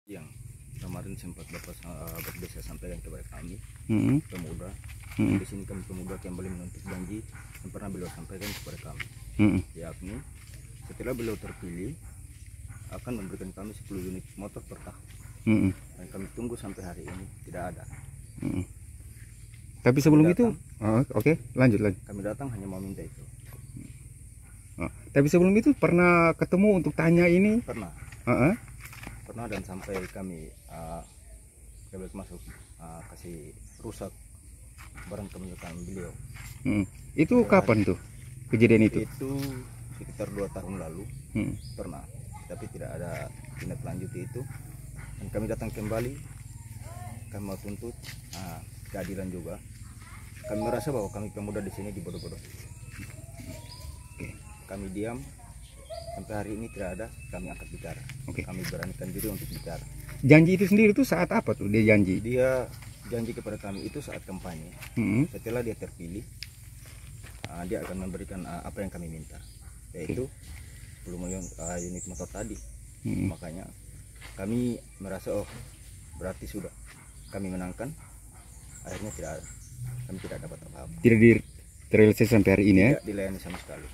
Yang kemarin sempat Bapak Desa sampaikan kepada kami, pemuda. Di sini kami pemuda kembali menuntut janji yang pernah beliau sampaikan kepada kami, yakni setelah beliau terpilih akan memberikan kami 10 unit motor per tahun. Dan kami tunggu sampai hari ini tidak ada. Tapi sebelum itu, oke, lanjut. Kami datang hanya mau minta itu. Tapi sebelum itu pernah ketemu untuk tanya ini? Pernah. Pernah, dan sampai kami masuk kasih rusak barang kemenyitaan beliau. Itu kapan tuh kejadian itu? Itu sekitar 2 tahun lalu. Pernah, tapi tidak ada tindak lanjut itu. Dan kami datang kembali, kami mau tuntut keadilan juga. Kami merasa bahwa kami pemuda di sini dibodoh-bodoh. Kami diam sampai hari ini, tidak ada. Kami angkat bicara. Kami beranikan diri untuk bicara. Janji itu sendiri tuh saat apa tuh dia janji? Dia janji kepada kami itu saat kampanye. Setelah dia terpilih, dia akan memberikan apa yang kami minta, yaitu 10 unit motor tadi. Makanya kami merasa, oh berarti sudah kami menangkan. Akhirnya kami tidak dapat apa-apa. Tidak terrealisasi sampai hari ini, ya? Tidak dilayani sama sekali.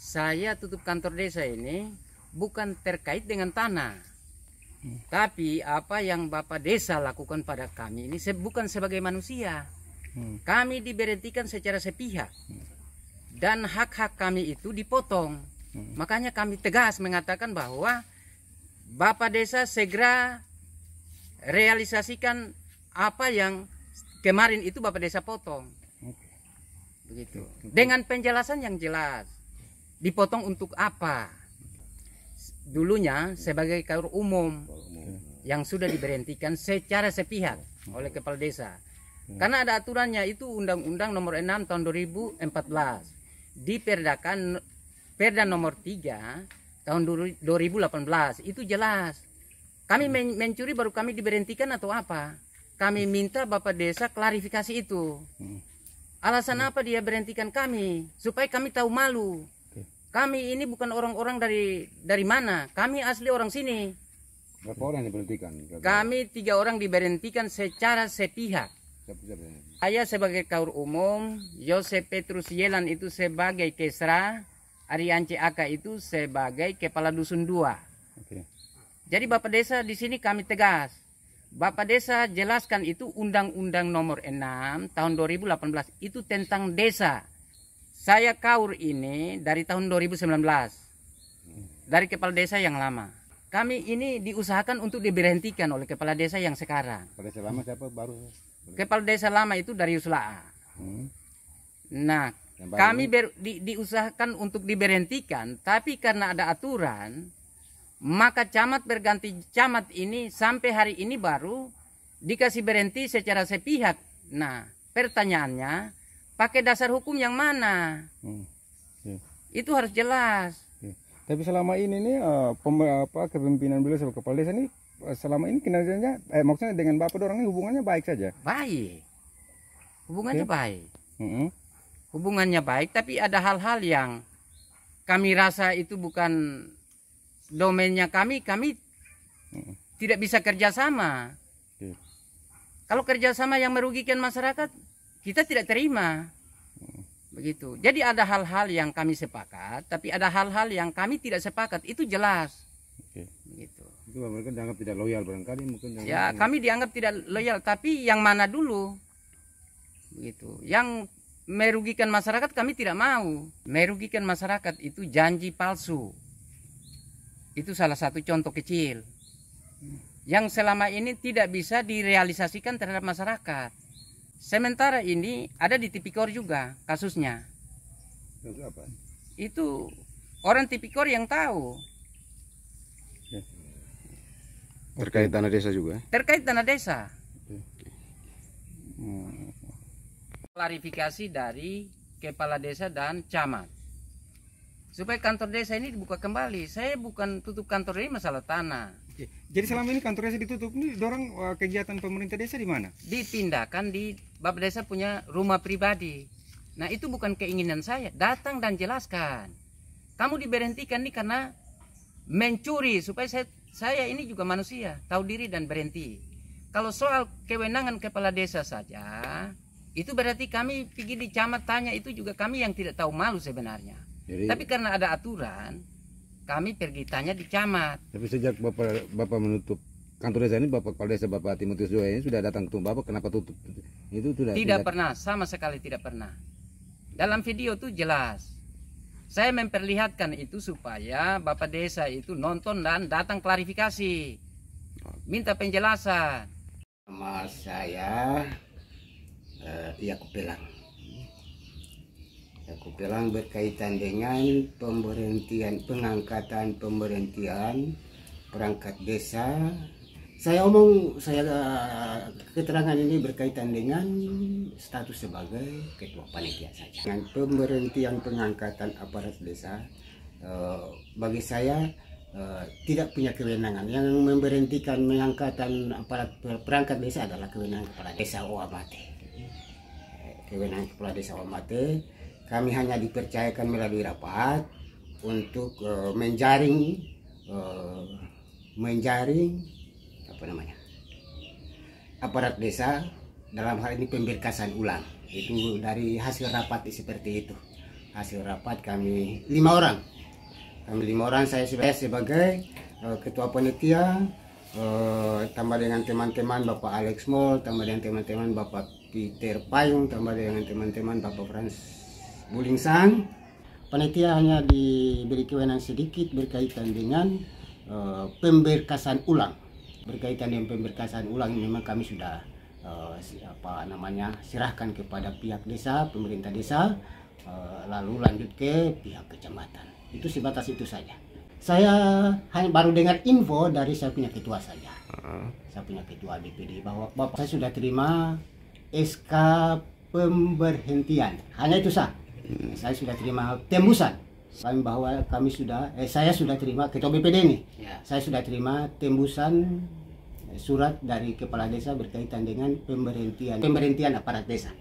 Saya tutup kantor desa ini bukan terkait dengan tanah, tapi apa yang Bapak Desa lakukan pada kami ini bukan sebagai manusia. Kami diberhentikan secara sepihak dan hak-hak kami itu dipotong. Makanya kami tegas mengatakan bahwa Bapak Desa segera realisasikan apa yang kemarin itu Bapak Desa potong. Begitu. Dengan penjelasan yang jelas. Dipotong untuk apa? Dulunya sebagai kaur umum yang sudah diberhentikan secara sepihak oleh kepala desa. Karena ada aturannya, itu Undang-Undang Nomor 6 tahun 2014. Diperdakan Perda Nomor 3 tahun 2018. Itu jelas. Kami mencuri baru kami diberhentikan atau apa? Kami minta Bapak Desa klarifikasi itu. Alasan apa dia berhentikan kami? Supaya kami tahu malu. Kami ini bukan orang-orang dari mana. Kami asli orang sini. Berapa orang diberhentikan? Kami 3 orang diberhentikan secara sepihak. Saya sebagai kaur umum, Yosef Petrus Yelan itu sebagai Kesra, Ariance Aka itu sebagai kepala dusun 2. Jadi Bapak Desa di sini kami tegas. Bapak Desa jelaskan itu Undang-Undang Nomor 6 tahun 2018 itu tentang desa. Saya kaur ini dari tahun 2019, dari kepala desa yang lama. Kami ini diusahakan untuk diberhentikan oleh kepala desa yang sekarang. Kepala desa lama siapa baru? Kepala desa lama itu Darius Laa. Nah, kami diusahakan untuk diberhentikan, tapi karena ada aturan, maka camat berganti camat ini sampai hari ini baru dikasih berhenti secara sepihak. Nah, pertanyaannya, pakai dasar hukum yang mana? Itu harus jelas. Tapi selama ini nih kepemimpinan beliau sebagai kepala desa ini selama ini kinerjanya, maksudnya dengan Bapak orang ini hubungannya baik saja? Baik. Hubungannya baik. Hubungannya baik, tapi ada hal-hal yang kami rasa itu bukan domainnya kami tidak bisa kerjasama. Kalau kerjasama yang merugikan masyarakat, kita tidak terima. Begitu. Jadi ada hal-hal yang kami sepakat, tapi ada hal-hal yang kami tidak sepakat. Itu jelas. Begitu. Itu mereka dianggap tidak loyal barangkali mungkin. Ya, kami dianggap tidak loyal, tapi yang mana dulu? Begitu. Yang merugikan masyarakat kami tidak mau. Merugikan masyarakat itu janji palsu. Itu salah satu contoh kecil yang selama ini tidak bisa direalisasikan terhadap masyarakat. Sementara ini ada di Tipikor juga kasusnya. Itu apa? Itu orang Tipikor yang tahu. Terkait tanah desa juga? Terkait tanah desa. Klarifikasi dari kepala desa dan camat. supaya kantor desa ini dibuka kembali. Saya bukan tutup kantor ini masalah tanah. Jadi selama ini kantor desa ditutup, ini dorang kegiatan pemerintah desa di mana? Dipindahkan di Bapak Desa punya rumah pribadi. Nah itu bukan keinginan saya. Datang dan jelaskan. Kamu diberhentikan nih karena mencuri, supaya saya ini juga manusia, tahu diri dan berhenti. Kalau soal kewenangan kepala desa saja, itu berarti kami pergi di camat tanya, itu juga kami yang tidak tahu malu sebenarnya. Jadi, tapi karena ada aturan, kami pergi tanya di camat. Tapi sejak Bapak menutup kantor desa ini, Bapak Kepala Desa Bapak Timotius Joya ini sudah datang ke Bapak, kenapa tutup? Itu sudah tidak pernah, sama sekali tidak pernah. Dalam video itu jelas. Saya memperlihatkan itu supaya Bapak Desa itu nonton dan datang klarifikasi. Minta penjelasan. Nama saya Yakub Pelang. Yakub Pelang berkaitan dengan pengangkatan pemberhentian perangkat desa. Saya keterangan ini berkaitan dengan status sebagai ketua panitia saja. Dengan pemberhentian pengangkatan aparat desa, bagi saya tidak punya kewenangan. Yang memberhentikan pengangkatan aparat perangkat desa adalah kewenangan kepala desa Owamate. Kewenangan kepala desa Owamate, kami hanya dipercayakan melalui rapat untuk menjaring aparat desa, dalam hal ini pemberkasan ulang. Itu dari hasil rapat seperti itu. Hasil rapat kami 5 orang. Saya sebagai ketua panitia, tambah dengan teman-teman Bapak Alex Mol, tambah dengan teman-teman Bapak Peter Payung, tambah dengan teman-teman Bapak Frans Bulingsang. Panitia hanya diberi kewenangan sedikit berkaitan dengan pemberkasan ulang. Berkaitan dengan pemberkasan ulang, memang kami sudah serahkan kepada pihak desa, pemerintah desa, lalu lanjut ke pihak kecamatan. Itu sebatas itu saja. Saya hanya baru dengar info dari saya punya ketua saja. Saya punya ketua DPD bahwa Bapak saya sudah terima SK pemberhentian. Hanya itu saja. Saya sudah terima tembusan. Bahwa saya sudah terima, ketua BPD ini. Saya sudah terima tembusan surat dari kepala desa berkaitan dengan pemberhentian aparat desa.